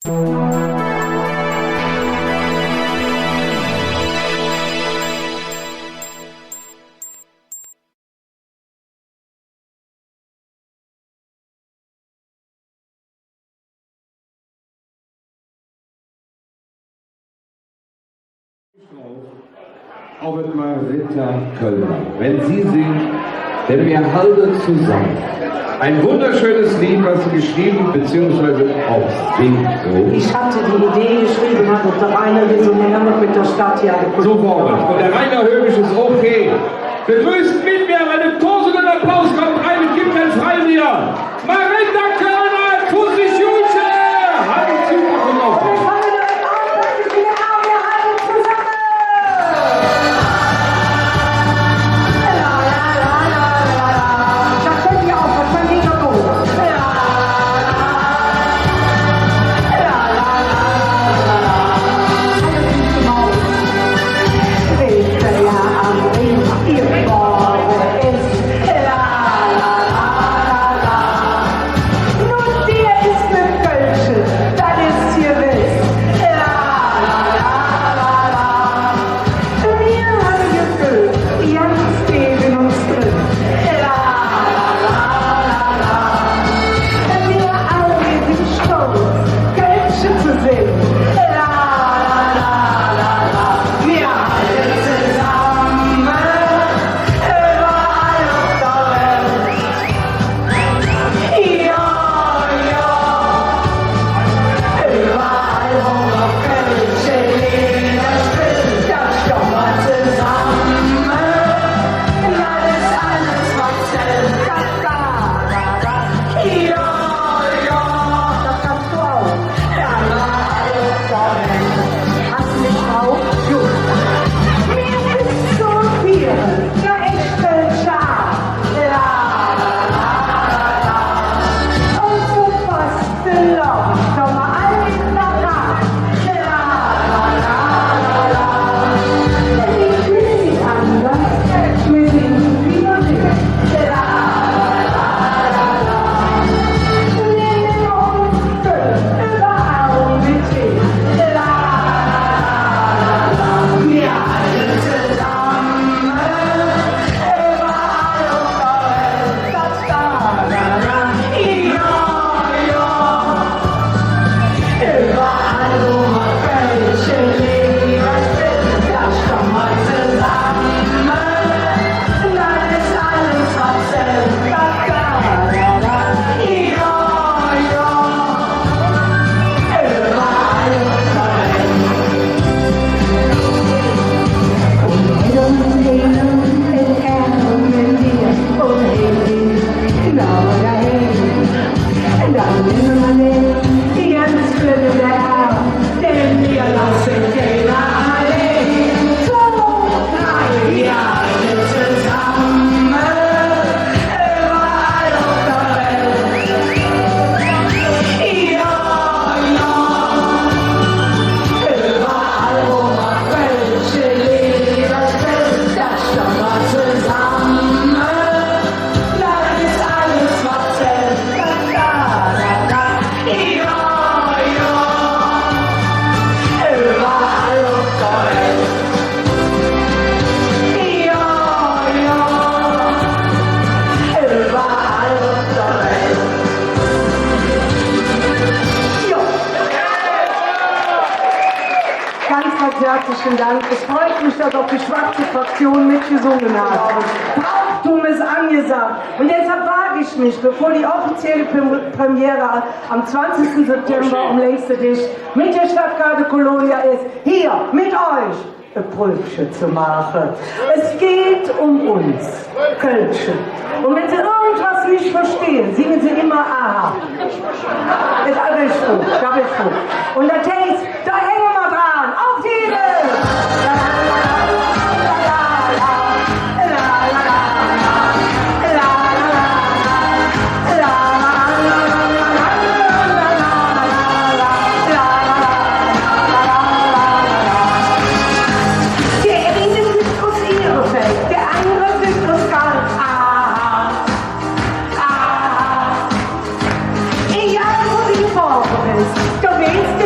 Auf mit Marita Köllner, wenn sie singt, denn wir halten zusammen. Ein wunderschönes Lied, was sie geschrieben bzw. auch singt. So. Ich hatte die Idee geschrieben, hat und der Rainer Visionär noch mit der Stadt hier geguckt. So war es. Und der Rainer Höbisch ist okay. Begrüßt mit mir, einen tosenden Applaus kommt rein, es gibt ein Freibier. Marita Köllner, Kussi Schulze! Hallo Zukunft! Herzlichen Dank. Es freut mich, dass auch die schwarze Fraktion mitgesungen hat. Brauchtum ist angesagt. Und deshalb wage ich mich, bevor die offizielle Premiere am 20. September um längste Dicht mit der Stadtgarde Kolonia ist, hier mit euch ein Brötchen zu machen. Es geht um uns, Kölsche. Und wenn Sie irgendwas nicht verstehen, singen Sie immer aha. Ist alles gut, das ist gut. Und der Text, da hängen wir dran. Auf jeden! Du willst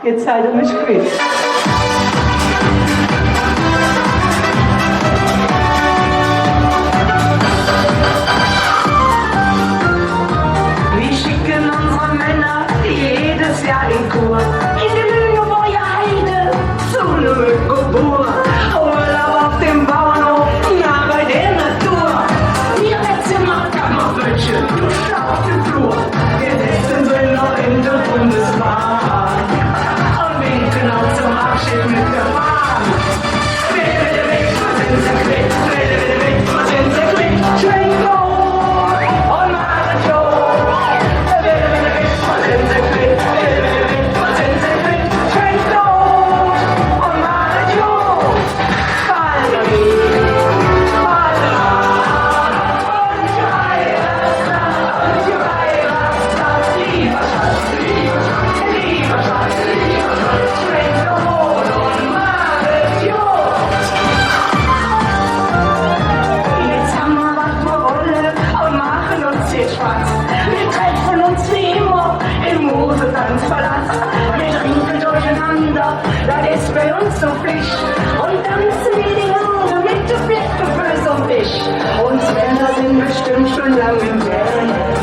jetzt seid ihr mich quitt. Wir schicken unsere Männer jedes Jahr in Kur. In die Lüneburger Heide zu einer Mückengeburt. Urlaub auf dem Bauernhof, nah bei der Natur. Wir setzen Kammerwölkchen, du auf dem Flur. Wir setzen sie noch in der Bundesbahn und winken auch zum Abschied mit der Bahn. Bitte weg, was sind sie quitt? Bitte weg, was sind sie quitt? Schwenko und Mario. Bitte weg, was sind sie quitt? Bitte weg, was sind sie quitt? Schwenko und Mario. Valerie, jetzt haben wir was vor Rolle und machen uns jetzt Spaß. Wir treffen uns wie immer im Mosetanzpalast. Wir trinken durcheinander, das ist bei uns so Pflicht. Und tanzen wie die Hunde mit dem Fleckgefühl so Fisch. Uns Männer sind bestimmt schon lange im Bett.